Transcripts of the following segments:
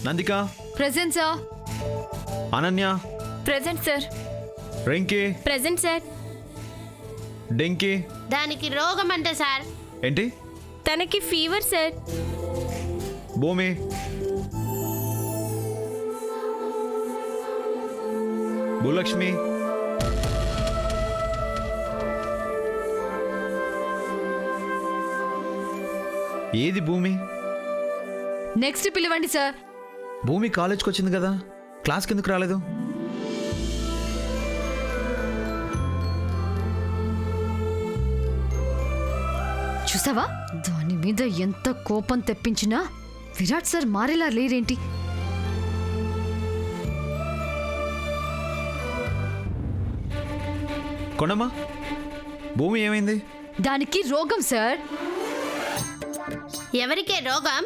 Nandika present sir. Ananya present sir. Rinki present sir. డింకీ దానికి రోగం అంటే సార్. ఏంటి? తనకి ఫీవర్ సార్. భూమి భూలక్ష్మి ఏది భూమి? నెక్స్ట్ పిలవండి సార్. భూమి కాలేజ్కి వచ్చింది కదా, క్లాస్కి ఎందుకు రాలేదు? చూసావా దాని మీద ఎంత కోపం తెప్పించినా విరాట్ సార్ మారేలా లేరేంటి? కొండమ్మా భూమి ఏమైంది? దానికి రోగం సార్. ఎవరికే రోగం?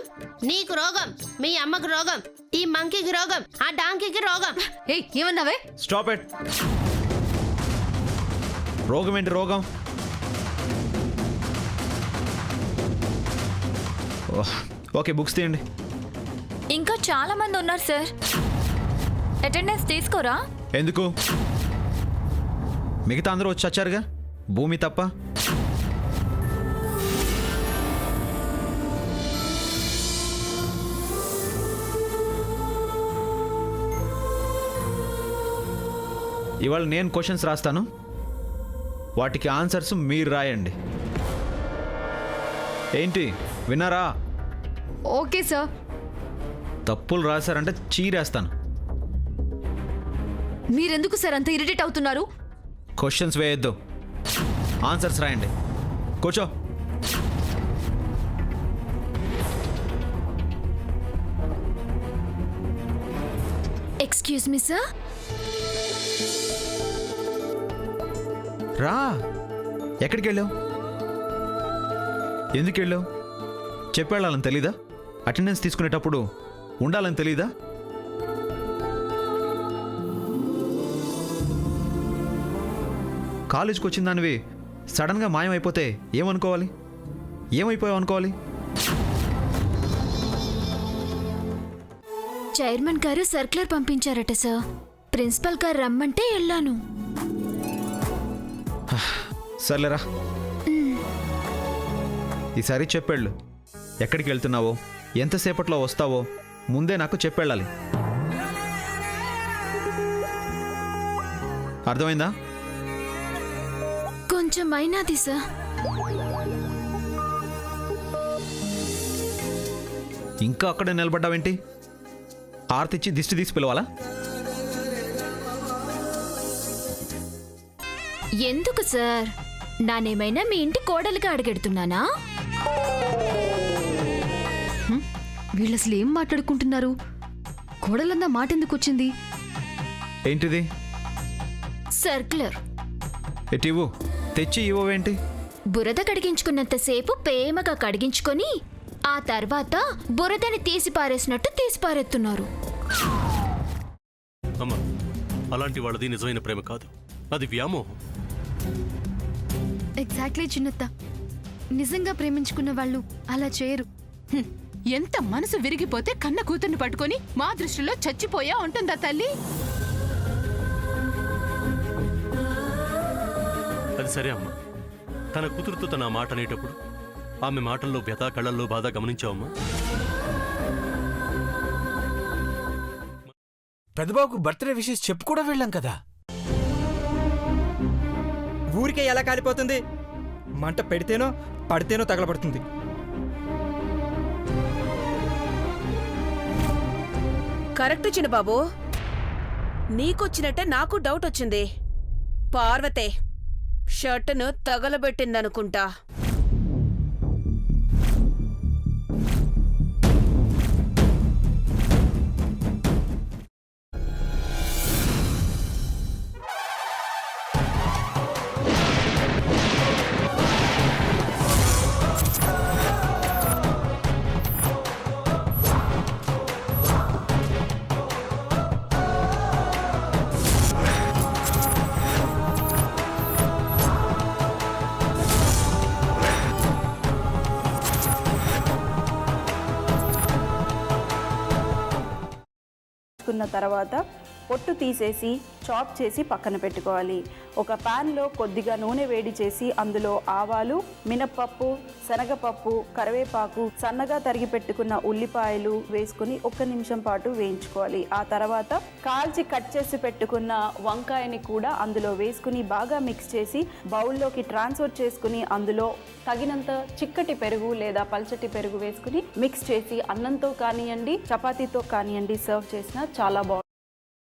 నీకు రోగం, మీ అమ్మకు రోగం, ఈ మంకీకి రోగం, ఆ డాంకీకి రోగం. ఏయ్ ఏమన్నావే? Stop it. రోగం ఏంటి రోగం? ఓకే బుక్స్ తీయండి. ఇంకా చాలా మంది ఉన్నారు సార్. అటెండెన్స్ తీసుకోరా? ఎందుకు? మిగతా అందరూ వచ్చి వచ్చారుగా, భూమి తప్ప. ఇవాళ నేను క్వశ్చన్స్ రాస్తాను, వాటికి ఆన్సర్స్ మీరు రాయండి. ఏంటి విన్నారా? Okay sir. తప్పులు రాశారంటే చీరేస్తాను. మీరెందుకు సార్ అంత ఇరిటేట్ అవుతున్నారు? క్వశ్చన్స్ వేయొద్దు, ఆన్సర్స్ రాయండి. కూర్చో. Excuse me sir. రా. ఎక్కడికి వెళ్ళావు? ఎందుకు వెళ్ళావు? చెప్పేళ్ళాలని తెలీదా? అటెండెన్స్ తీసుకునేటప్పుడు ఉండాలని తెలీదా? కాలేజ్కి వచ్చిన దానివి సడన్గా మాయమైపోతే ఏమనుకోవాలి? ఏమైపోయావు అనుకోవాలి? చైర్మన్ గారు సర్క్యులర్ పంపించారట సార్. ప్రిన్సిపల్ గారు రమ్మంటే వెళ్ళాను. సర్లేరా, ఈసారి చెప్పేళ్ళు. ఎక్కడికి వెళ్తున్నావో, ఎంతసేపట్లో వస్తావో ముందే నాకు చెప్పెళ్ళాలి. అర్థమైందా? కొంచెం అయినాది సార్. ఇంకా అక్కడే నిలబడ్డావేంటి? ఆర్తిచ్చి దిష్టి తీసి పిలవాలా? ఎందుకు సార్? నానేమైనా మీ ఇంటి కోడలిగా అడిగెడుతున్నానా? వీళ్ళు అసలు ఏం మాట్లాడుకుంటున్నారు? కోడలన్న మాట ఎందుకు వచ్చింది? ఏంటిది? సర్క్యులర్. ఎటివ్వు, తెచ్చి ఇవ్వవేంటి? బురద కడిగించుకున్నంతసేపు ప్రేమగా కడిగించుకొని ఆ తర్వాత బురదని తీసి పారేసినట్టు తీసి పారేస్తున్నారు. అమ్మా, అలాంటి వాళ్ళది నిజమైన ప్రేమ కాదు, అది వ్యామోహం. ఎగ్జాక్ట్లీ చిన్నత్త. నిజంగా ప్రేమించుకున్న వాళ్ళు అలా చేయరు. ఎంత మనసు విరిగిపోతే కన్న కూతుర్ని పట్టుకొని మా దృష్టిలో చచ్చిపోయా ఉంటుందా తల్లి? అది సరే అమ్మా, తన కూతురుతో తన మాట అనేటప్పుడు ఆమె మాటల్లో వ్యథ, కళ్ళల్లో బాధ గమనించావమ్మా? పెద్దబాబుకు బర్త్డే విషెస్ చెప్పు కూడా వెళ్ళాం కదా. ఊరికే ఎలా కాలిపోతుంది? మంట పెడితేనో పడితేనో తగలబడుతుంది. కరెక్ట్ చిన్నబాబు, నీకొచ్చినట్టే నాకు డౌట్ వచ్చింది. పార్వతే షర్టును తగలబెట్టిందనుకుంటా. వేయించుకున్న తర్వాత పొట్టు తీసేసి చాప్ చేసి పక్కన పెట్టుకోవాలి. ఒక ప్యాన్లో కొద్దిగా నూనె వేడి చేసి అందులో ఆవాలు, మినప్పప్పు, శనగపప్పు, కరివేపాకు, సన్నగా తరిగి పెట్టుకున్న ఉల్లిపాయలు వేసుకుని 1 నిమిషం పాటు వేయించుకోవాలి. ఆ తర్వాత కాల్చి కట్ చేసి పెట్టుకున్న వంకాయని కూడా అందులో వేసుకుని బాగా మిక్స్ చేసి బౌల్లోకి ట్రాన్స్ఫర్ చేసుకుని అందులో తగినంత చిక్కటి పెరుగు లేదా పల్చటి పెరుగు వేసుకుని మిక్స్ చేసి అన్నంతో కానివ్వండి, చపాతీతో కానివ్వండి సర్వ్ చేసినా చాలా బాగుంటుంది.